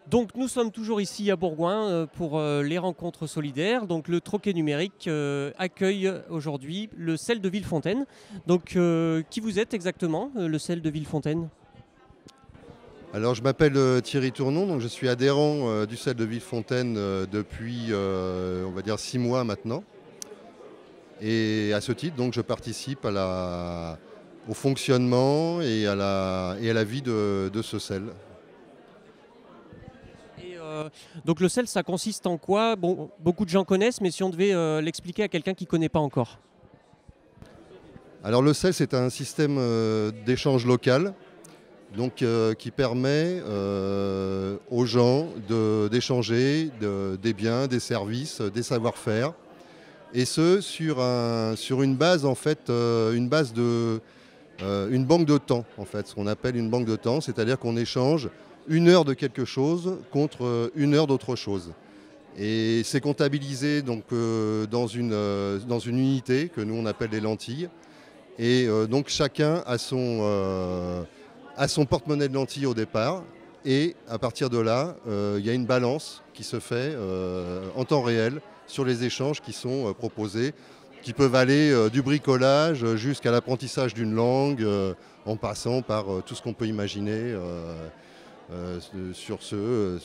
Donc nous sommes toujours ici à Bourgoin pour les rencontres solidaires. Donc le Troquet numérique accueille aujourd'hui le sel de Villefontaine. Donc qui vous êtes exactement, le sel de Villefontaine? Alors je m'appelle Thierry Tournon, donc je suis adhérent du sel de Villefontaine depuis on va dire 6 mois maintenant. Et à ce titre, donc, je participe au fonctionnement et à la vie de ce sel. Donc le sel, ça consiste en quoi? Bon, beaucoup de gens connaissent, mais si on devait l'expliquer à quelqu'un qui ne connaît pas encore. Alors le sel, c'est un système d'échange local, donc, qui permet aux gens d'échanger des biens, des services, des savoir-faire, et ce sur une base en fait, une banque de temps en fait, ce qu'on appelle une banque de temps, c'est-à-dire qu'on échange 1 heure de quelque chose contre 1 heure d'autre chose. Et c'est comptabilisé donc, dans une unité que nous on appelle des lentilles. Et donc chacun a son porte-monnaie de lentilles au départ. Et à partir de là, il y a une balance qui se fait en temps réel sur les échanges qui sont proposés, qui peuvent aller du bricolage jusqu'à l'apprentissage d'une langue, en passant par tout ce qu'on peut imaginer sur ce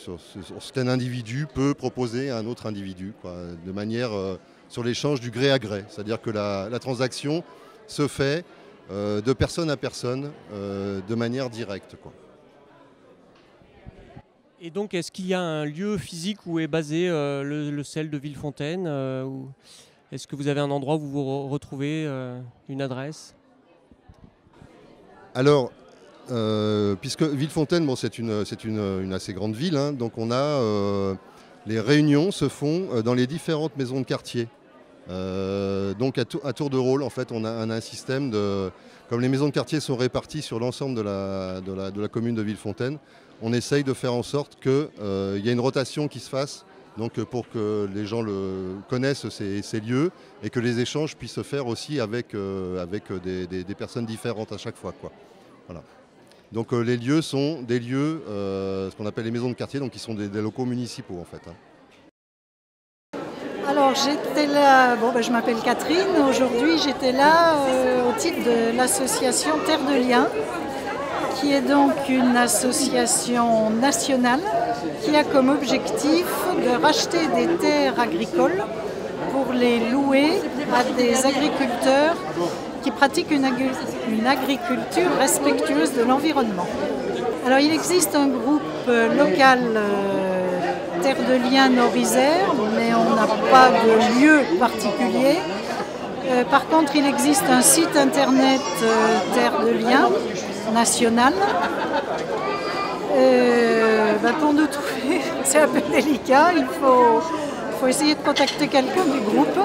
qu'un individu peut proposer à un autre individu, quoi, de manière sur l'échange du gré à gré. C'est-à-dire que la transaction se fait de personne à personne, de manière directe, quoi. Et donc, est-ce qu'il y a un lieu physique où est basé le sel de Villefontaine est-ce que vous avez un endroit où vous vous retrouvez, une adresse? Alors, puisque Villefontaine, bon, c'est une assez grande ville, hein, donc on a les réunions se font dans les différentes maisons de quartier. Donc à tour de rôle, en fait, on a un système comme les maisons de quartier sont réparties sur l'ensemble de la commune de Villefontaine, on essaye de faire en sorte qu'il y ait une rotation qui se fasse, donc pour que les gens connaissent ces lieux et que les échanges puissent se faire aussi avec des personnes différentes à chaque fois, quoi. Voilà. Donc les lieux sont des lieux, ce qu'on appelle les maisons de quartier, donc qui sont des locaux municipaux en fait, hein. Alors j'étais là, je m'appelle Catherine, aujourd'hui j'étais là au titre de l'association Terre de Liens, qui est donc une association nationale qui a comme objectif de racheter des terres agricoles pour les louer à des agriculteurs qui pratiquent une agriculture respectueuse de l'environnement. Alors il existe un groupe local Terre de Liens Nord-Isère, mais on n'a pas de lieu particulier. Par contre, il existe un site internet Terre de Liens national. Pour nous trouver, c'est un peu délicat, il faut essayer de contacter quelqu'un du groupe.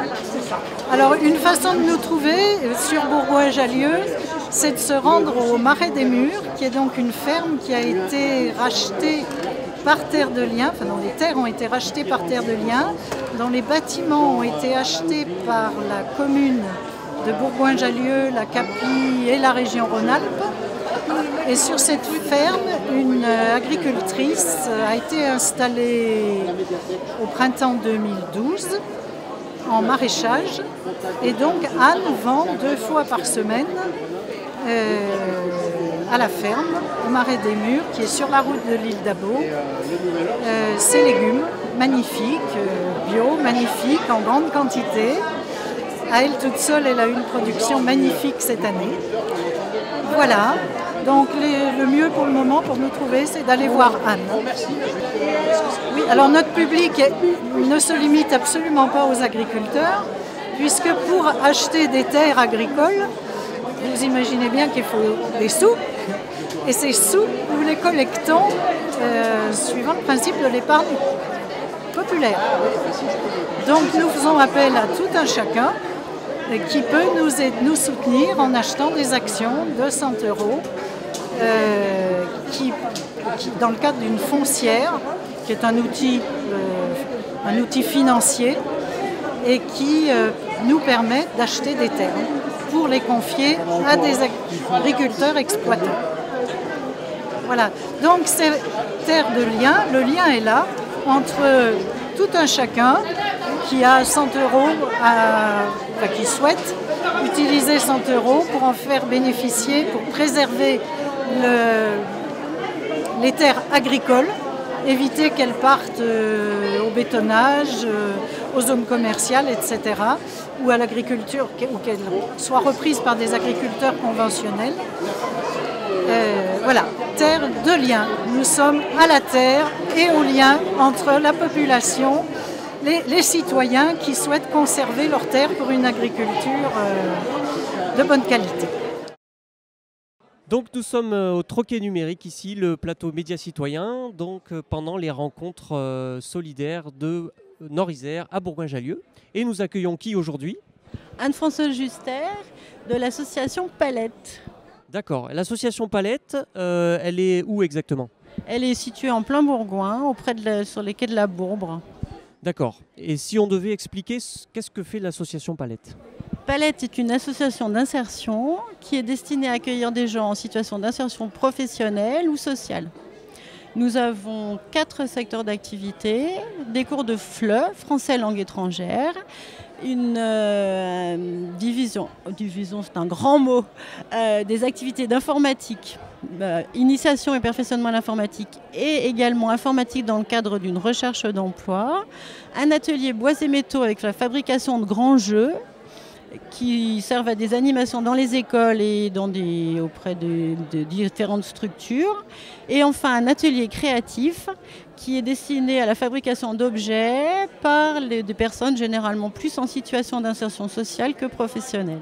Alors une façon de nous trouver sur Bourgoin-Jallieu, c'est de se rendre au Marais des Murs, qui est donc une ferme qui a été rachetée par Terre de Liens, enfin dont les terres ont été rachetées par Terre de Liens, dont les bâtiments ont été achetés par la commune de Bourgoin-Jallieu, la Capie et la région Rhône-Alpes. Et sur cette ferme, une agricultrice a été installée au printemps 2012 en maraîchage. Et donc Anne vend 2 fois par semaine à la ferme, au Marais des Murs, qui est sur la route de l'île d'Abo, ses légumes magnifiques, bio, magnifiques, en grande quantité. À elle toute seule, elle a eu une production magnifique cette année. Voilà, donc le mieux pour le moment pour nous trouver, c'est d'aller voir Anne. Oui, alors notre public ne se limite absolument pas aux agriculteurs, puisque pour acheter des terres agricoles, vous imaginez bien qu'il faut des sous, et ces sous, nous les collectons suivant le principe de l'épargne populaire. Donc nous faisons appel à tout un chacun qui peut nous soutenir en achetant des actions de 100 €, qui, dans le cadre d'une foncière, qui est un outil financier, et qui nous permet d'acheter des terres pour les confier à des agriculteurs exploitants. Voilà. Donc c'est terre de lien. Le lien est là entre tout un chacun qui a 100 €, qui souhaite utiliser 100 € pour en faire bénéficier, pour préserver les terres agricoles, éviter qu'elles partent au bétonnage, aux zones commerciales, etc., ou à l'agriculture, ou qu'elles soient reprises par des agriculteurs conventionnels. Voilà, terre de lien. Nous sommes à la terre et au lien entre la population, les citoyens qui souhaitent conserver leurs terres pour une agriculture de bonne qualité. Donc nous sommes au Troquet numérique ici, le plateau Média Citoyen, donc pendant les rencontres solidaires de Nord-Isère à Bourgoin-Jallieu. Et nous accueillons qui aujourd'hui? Anne-Françoise Juster de l'association Palette. D'accord. L'association Palette, elle est où exactement? Elle est située en plein Bourgoin, sur les quais de la Bourbre. D'accord. Et si on devait expliquer qu'est-ce que fait l'association Palette? Palette est une association d'insertion qui est destinée à accueillir des gens en situation d'insertion professionnelle ou sociale. Nous avons 4 secteurs d'activité, des cours de FLE, français langue étrangère, une division c'est un grand mot, des activités d'informatique, initiation et perfectionnement à l'informatique et également informatique dans le cadre d'une recherche d'emploi, un atelier bois et métaux avec la fabrication de grands jeux qui servent à des animations dans les écoles et auprès de différentes structures. Et enfin, un atelier créatif qui est destiné à la fabrication d'objets par des personnes généralement plus en situation d'insertion sociale que professionnelle.